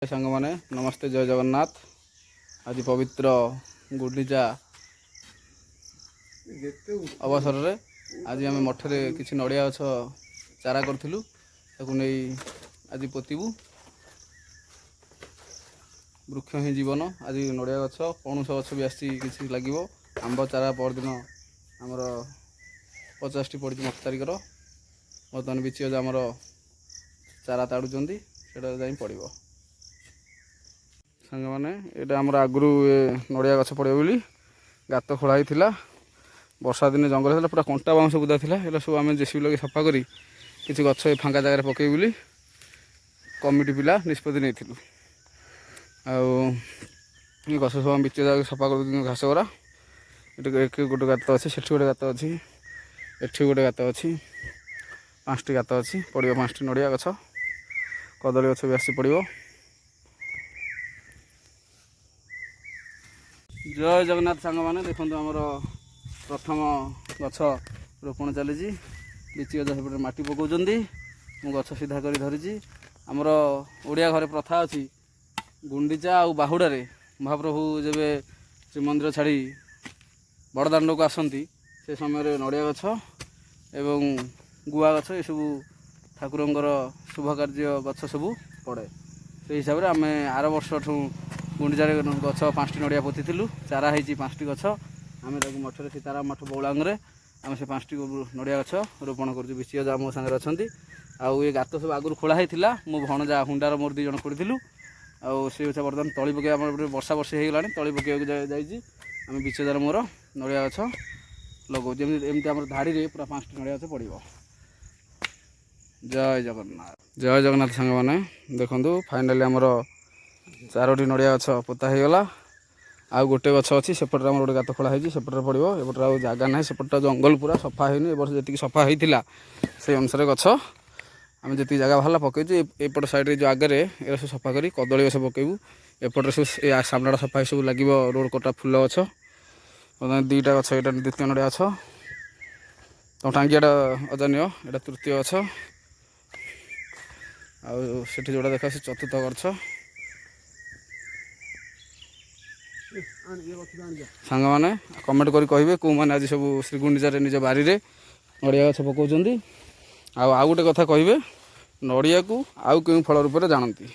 सांग माने नमस्ते जय जगन्नाथ। आज पवित्र गुंडीचा अवसर रे आज आम मठरे किसी नड़िया गछ चारा करूँ नहीं आज पोतबू वृक्ष ही जीवन। आज नड़िया गछ पणुस गछ भी आसी किसी लगे आंब चारा परदिन आमर 50टी पड़ी मत तारिखर बर्तमान बिची आमर चारा ताड़ुंट से पड़ो सांग मैंने यहाँ आमर आगु नड़िया गछ पड़े बोली गात खोलाई थिला। वर्षा दिन जंगल था पूरा कंटा बाउंश बुदा था। ये सब आम जेसीबी लगे सफा करी किसी गछ फांका जगह पकई बोली कमिटी पिला निष्पत्ति नहीं गछ सब आम बिच जगह सफा कर घास गुरा ये गोटे गात अच्छी से गोटे गात अच्छी एठी गोटे गात अच्छी 5टी गात अच्छी पड़ो 5टी नड़िया गछ कदली गछ भी आसी पड़ो। जय जगन्नाथ सांग मैंने देखो आमर प्रथम गछ रोपण चली लिची गछ सेपटे माटी पकाउंट मु गछ सीधा कर धरी आमर ओडिया घरे प्रथा अच्छी गुंडीचा आ बाहुड़े महाप्रभु जब श्रीमंदिर छाड़ी बड़दाण्ड को आसती से समय नड़िया गछ एवं गुआ गछ ये सब ठाकुरंकर शुभ कार्य गछ सब पड़े से हिसाब से आम आर वर्ष गुंडीचार गछ 5टी नड़िया पोती चारा हो 5टी गछ आम मठर सीताराम मठ बौलांगे आम से 5टी नड़िया गछ रोपण कर विश्वजा मो सागर अच्छा आउ ये गात सब आगुरी खोला होता मो भणजा हुंडार मोर 2 जन खोली सी बर्तमान तली पकई आम वर्षा वर्षी होगा तली पकईक आम विश्वजार मोर नड़िया गछ लगो एमती आम धाड़ी में पूरा 5टी नड़िया गछ पड़ो। जय जगन्नाथ सांग मैंने देखु फाइनाली आमर 4टी नड़िया गछ पोता होगा आउ गोटे गछ अच्छी सेपटे आम गोटे गात खोला सेपटे पड़ो एपटे आउ जगह ना सेपटे जंगल पूरा सफा होनी वर्ष जी सफा होता से अनुसार गछ आम जी जगह बाहर पकईचु एपट साइड जो आगे ये सब सफा कर कदली गछ पकेबू एपटे सब सामना सफा सब लगे रोड कटा फुल गछ 2टा गछ ये 2य नड़िया गछ तो टांगियाटा अजान यहाँ 3य गछ आठ जोड़ा देखा से 4थ गछ सांग मैंने कमेंट करी कहे कौ मैंने आज सब श्रीगुंडीचार निज बारी रे नड़िया गछ पकाउंट आउ गोटे कथा कहे नड़िया को आउ क्यों फल रूप जानती।